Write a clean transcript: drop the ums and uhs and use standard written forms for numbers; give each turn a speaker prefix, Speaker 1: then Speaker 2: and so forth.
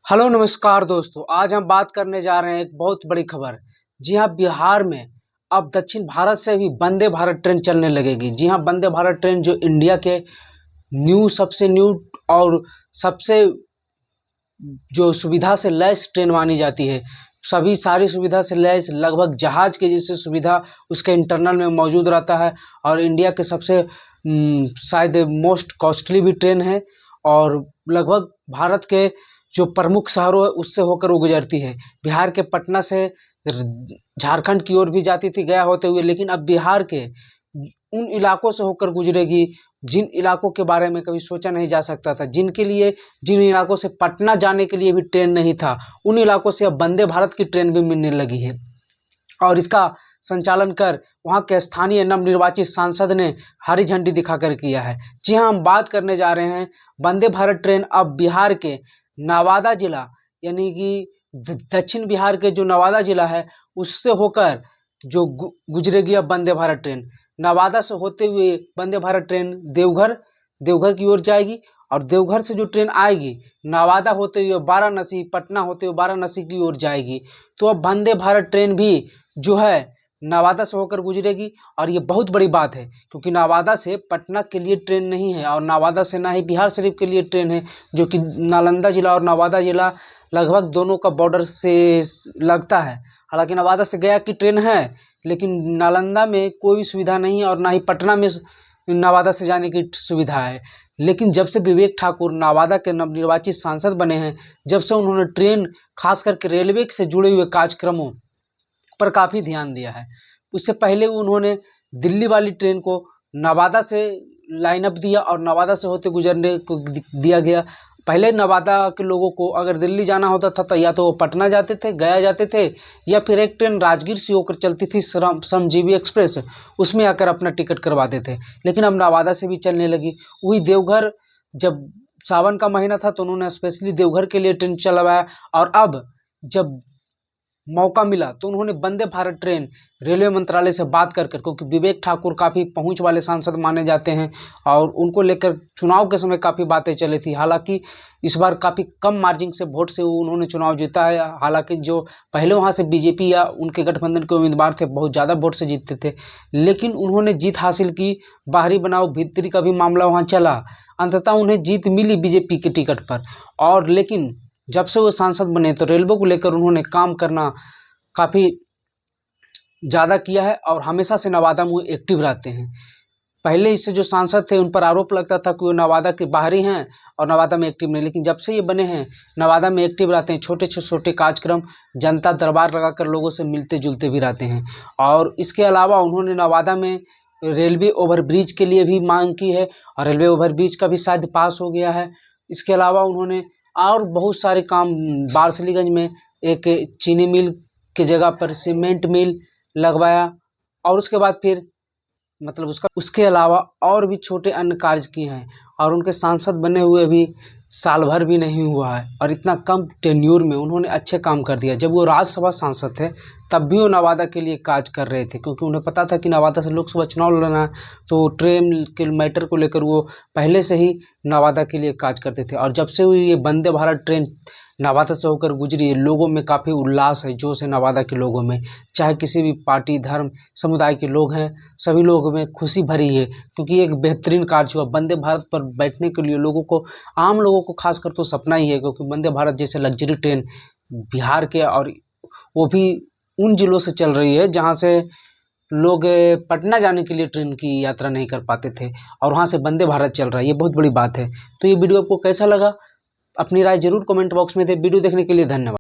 Speaker 1: Hello नमस्कार दोस्तों, आज हम बात करने जा रहे हैं एक बहुत बड़ी खबर। जी हाँ, बिहार में अब दक्षिण भारत से भी वंदे भारत ट्रेन चलने लगेगी। जी हाँ, वंदे भारत ट्रेन जो इंडिया के सबसे न्यू और सबसे जो सुविधा से लैस ट्रेन मानी जाती है। सभी सारी सुविधा से लैस, लगभग जहाज के जैसे सुविधा उसके इंटरनल में मौजूद रहता है और इंडिया के सबसे शायद मोस्ट कॉस्टली भी ट्रेन है और लगभग भारत के जो प्रमुख शहरों है उससे होकर वो गुजरती है। बिहार के पटना से झारखंड की ओर भी जाती थी गया होते हुए, लेकिन अब बिहार के उन इलाकों से होकर गुजरेगी जिन इलाकों के बारे में कभी सोचा नहीं जा सकता था, जिन इलाकों से पटना जाने के लिए भी ट्रेन नहीं था, उन इलाकों से अब वंदे भारत की ट्रेन भी मिलने लगी है। और इसका संचालन कर वहाँ के स्थानीय नवनिर्वाचित सांसद ने हरी झंडी दिखाकर किया है। जी हाँ, हम बात करने जा रहे हैं वंदे भारत ट्रेन अब बिहार के नवादा जिला, यानी कि दक्षिण बिहार के जो नवादा जिला है उससे होकर जो गुजरेगी अब वंदे भारत ट्रेन। नवादा से होते हुए वंदे भारत ट्रेन देवघर की ओर जाएगी और देवघर से जो ट्रेन आएगी नवादा होते हुए वाराणसी, पटना होते हुए वाराणसी की ओर जाएगी। तो अब वंदे भारत ट्रेन भी जो है नवादा से होकर गुजरेगी और ये बहुत बड़ी बात है, क्योंकि नवादा से पटना के लिए ट्रेन नहीं है और नवादा से ना ही बिहार शरीफ के लिए ट्रेन है, जो कि नालंदा जिला और नवादा जिला लगभग दोनों का बॉर्डर से लगता है। हालांकि नवादा से गया की ट्रेन है, लेकिन नालंदा में कोई सुविधा नहीं है और ना ही पटना में नवादा से जाने की सुविधा है। लेकिन जब से विवेक ठाकुर नवादा के नवनिर्वाचित सांसद बने हैं, जब से उन्होंने ट्रेन खास करके रेलवे से जुड़े हुए कार्यक्रमों पर काफ़ी ध्यान दिया है। उससे पहले उन्होंने दिल्ली वाली ट्रेन को नवादा से लाइन अप दिया और नवादा से होते गुजरने को दिया गया। पहले नवादा के लोगों को अगर दिल्ली जाना होता था तो या तो वो पटना जाते थे, गया जाते थे, या फिर एक ट्रेन राजगीर से होकर चलती थी श्रमजीवी एक्सप्रेस, उसमें आकर अपना टिकट करवाते थे। लेकिन अब नवादा से भी चलने लगी। वही देवघर, जब सावन का महीना था तो उन्होंने स्पेशली देवघर के लिए ट्रेन चलवाया और अब जब मौका मिला तो उन्होंने वंदे भारत ट्रेन रेलवे मंत्रालय से बात कर क्योंकि विवेक ठाकुर काफ़ी पहुंच वाले सांसद माने जाते हैं और उनको लेकर चुनाव के समय काफ़ी बातें चली थी। हालांकि इस बार काफ़ी कम मार्जिन से वोट से उन्होंने चुनाव जीता है। हालांकि जो पहले वहां से बीजेपी या उनके गठबंधन के उम्मीदवार थे बहुत ज़्यादा वोट से जीतते थे, लेकिन उन्होंने जीत हासिल की। बाहरी बनाव भीतरी का भी मामला वहाँ चला, अंततः उन्हें जीत मिली बीजेपी के टिकट पर। और लेकिन जब से वो सांसद बने तो रेलवे को लेकर उन्होंने काम करना काफ़ी ज़्यादा किया है और हमेशा से नवादा में एक्टिव रहते हैं। पहले इससे जो सांसद थे उन पर आरोप लगता था कि वो नवादा के बाहरी हैं और नवादा में एक्टिव नहीं, लेकिन जब से ये बने हैं नवादा में एक्टिव रहते हैं। छोटे छोटे कार्यक्रम, जनता दरबार लगाकर लोगों से मिलते जुलते भी रहते हैं। और इसके अलावा उन्होंने नवादा में रेलवे ओवरब्रिज के लिए भी मांग की है और रेलवे ओवरब्रिज का भी शायद पास हो गया है। इसके अलावा उन्होंने और बहुत सारे काम, बारसलीगंज में एक चीनी मिल की जगह पर सीमेंट मिल लगवाया और उसके बाद फिर मतलब उसके अलावा और भी छोटे अन्य कार्य किए हैं और उनके सांसद बने हुए भी साल भर भी नहीं हुआ है और इतना कम टेन्यूर में उन्होंने अच्छे काम कर दिया। जब वो राज्यसभा सांसद थे तब भी वो नवादा के लिए काज कर रहे थे, क्योंकि उन्हें पता था कि नवादा से लोकसभा चुनाव लड़ना है, तो ट्रेन के मैटर को लेकर वो पहले से ही नवादा के लिए काज करते थे। और जब से वो ये वंदे भारत ट्रेन नवादा से होकर गुजरी है, लोगों में काफ़ी उल्लास है, जोश है नवादा के लोगों में। चाहे किसी भी पार्टी, धर्म, समुदाय के लोग हैं, सभी लोगों में खुशी भरी है, क्योंकि एक बेहतरीन कार्य हुआ। वंदे भारत पर बैठने के लिए लोगों को, आम लोगों को खासकर तो सपना ही है, क्योंकि वंदे भारत जैसे लग्जरी ट्रेन बिहार के, और वो भी उन जिलों से चल रही है जहाँ से लोग पटना जाने के लिए ट्रेन की यात्रा नहीं कर पाते थे और वहाँ से वंदे भारत चल रहा है। ये बहुत बड़ी बात है। तो ये वीडियो आपको कैसा लगा, अपनी राय जरूर कमेंट बॉक्स में दें। वीडियो देखने के लिए धन्यवाद।